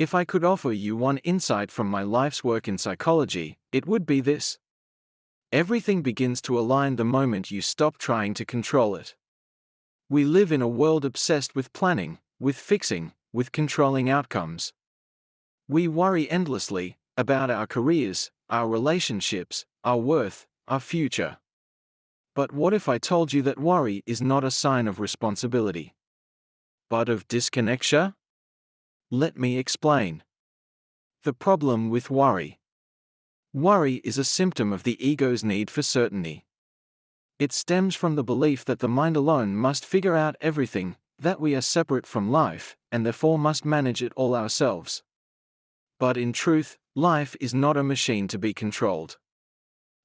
If I could offer you one insight from my life's work in psychology, it would be this. Everything begins to align the moment you stop trying to control it. We live in a world obsessed with planning, with fixing, with controlling outcomes. We worry endlessly about our careers, our relationships, our worth, our future. But what if I told you that worry is not a sign of responsibility, but of disconnection? Let me explain. The problem with worry. Worry is a symptom of the ego's need for certainty. It stems from the belief that the mind alone must figure out everything, that we are separate from life, and therefore must manage it all ourselves. But in truth, life is not a machine to be controlled.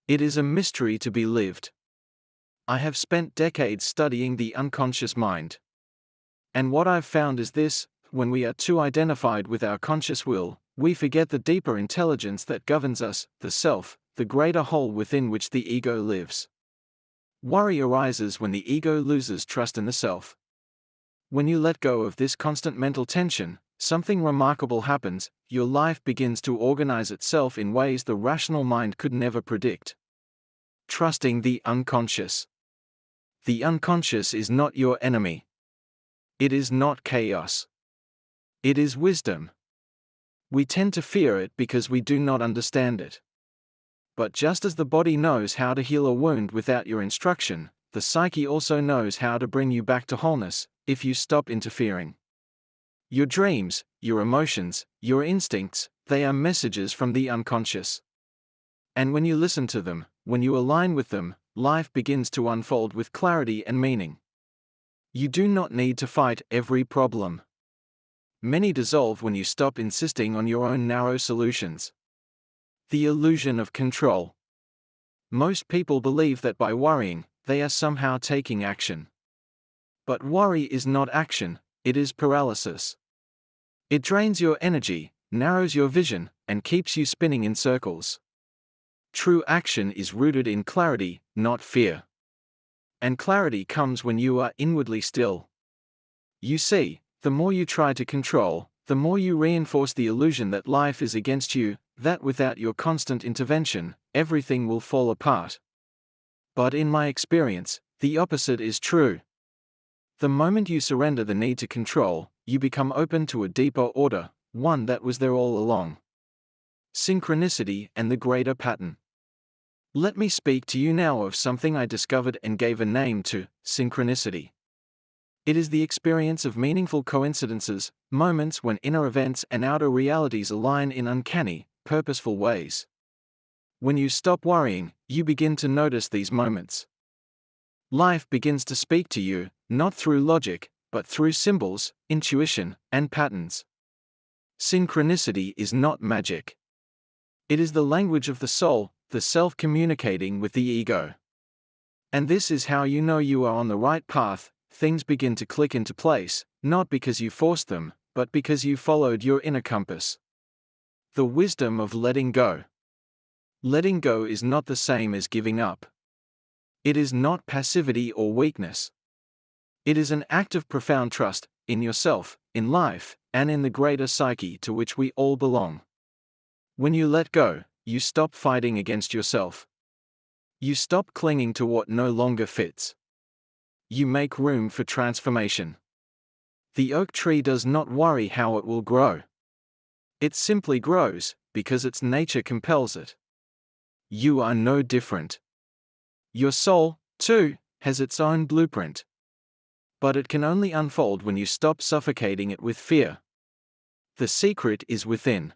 It is a mystery to be lived. I have spent decades studying the unconscious mind. And what I've found is this: when we are too identified with our conscious will, we forget the deeper intelligence that governs us, the self, the greater whole within which the ego lives. Worry arises when the ego loses trust in the self. When you let go of this constant mental tension, something remarkable happens. Your life begins to organize itself in ways the rational mind could never predict. Trusting the unconscious. The unconscious is not your enemy. It is not chaos. It is wisdom. We tend to fear it because we do not understand it. But just as the body knows how to heal a wound without your instruction, the psyche also knows how to bring you back to wholeness, if you stop interfering. Your dreams, your emotions, your instincts, they are messages from the unconscious. And when you listen to them, when you align with them, life begins to unfold with clarity and meaning. You do not need to fight every problem. Many dissolve when you stop insisting on your own narrow solutions. The illusion of control. Most people believe that by worrying, they are somehow taking action. But worry is not action, it is paralysis. It drains your energy, narrows your vision, and keeps you spinning in circles. True action is rooted in clarity, not fear. And clarity comes when you are inwardly still. You see, the more you try to control, the more you reinforce the illusion that life is against you, that without your constant intervention, everything will fall apart. But in my experience, the opposite is true. The moment you surrender the need to control, you become open to a deeper order, one that was there all along. Synchronicity and the greater pattern. Let me speak to you now of something I discovered and gave a name to: synchronicity. It is the experience of meaningful coincidences, moments when inner events and outer realities align in uncanny, purposeful ways. When you stop worrying, you begin to notice these moments. Life begins to speak to you, not through logic, but through symbols, intuition, and patterns. Synchronicity is not magic. It is the language of the soul, the self communicating with the ego. And this is how you know you are on the right path. Things begin to click into place, not because you forced them, but because you followed your inner compass. The wisdom of letting go. Letting go is not the same as giving up. It is not passivity or weakness. It is an act of profound trust, in yourself, in life, and in the greater psyche to which we all belong. When you let go, you stop fighting against yourself. You stop clinging to what no longer fits. You make room for transformation. The oak tree does not worry how it will grow. It simply grows, because its nature compels it. You are no different. Your soul, too, has its own blueprint. But it can only unfold when you stop suffocating it with fear. The secret is within.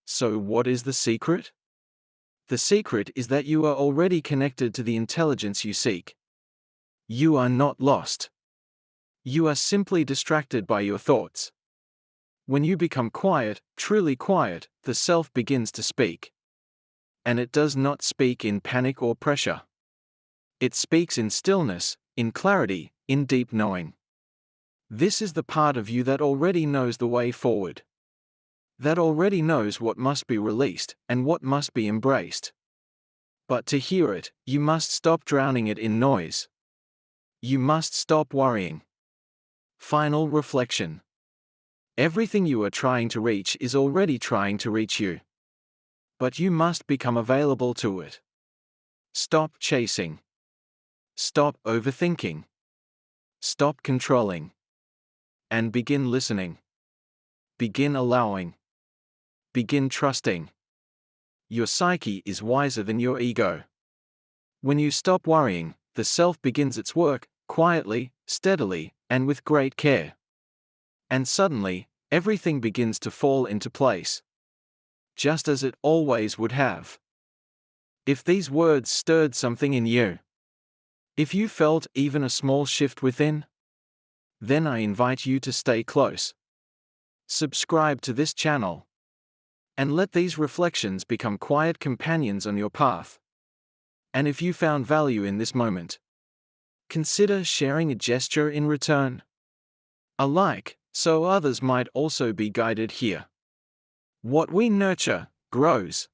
So what is the secret? The secret is that you are already connected to the intelligence you seek. You are not lost. You are simply distracted by your thoughts. When you become quiet, truly quiet, the self begins to speak. And it does not speak in panic or pressure. It speaks in stillness, in clarity, in deep knowing. This is the part of you that already knows the way forward. That already knows what must be released and what must be embraced. But to hear it, you must stop drowning it in noise. You must stop worrying. Final reflection. Everything you are trying to reach is already trying to reach you. But you must become available to it. Stop chasing. Stop overthinking. Stop controlling. And begin listening. Begin allowing. Begin trusting. Your psyche is wiser than your ego. When you stop worrying, the self begins its work, quietly, steadily, and with great care. And suddenly, everything begins to fall into place. Just as it always would have. If these words stirred something in you, if you felt even a small shift within, then I invite you to stay close. Subscribe to this channel. And let these reflections become quiet companions on your path. And if you found value in this moment, consider sharing a gesture in return. A like, so others might also be guided here. What we nurture, grows.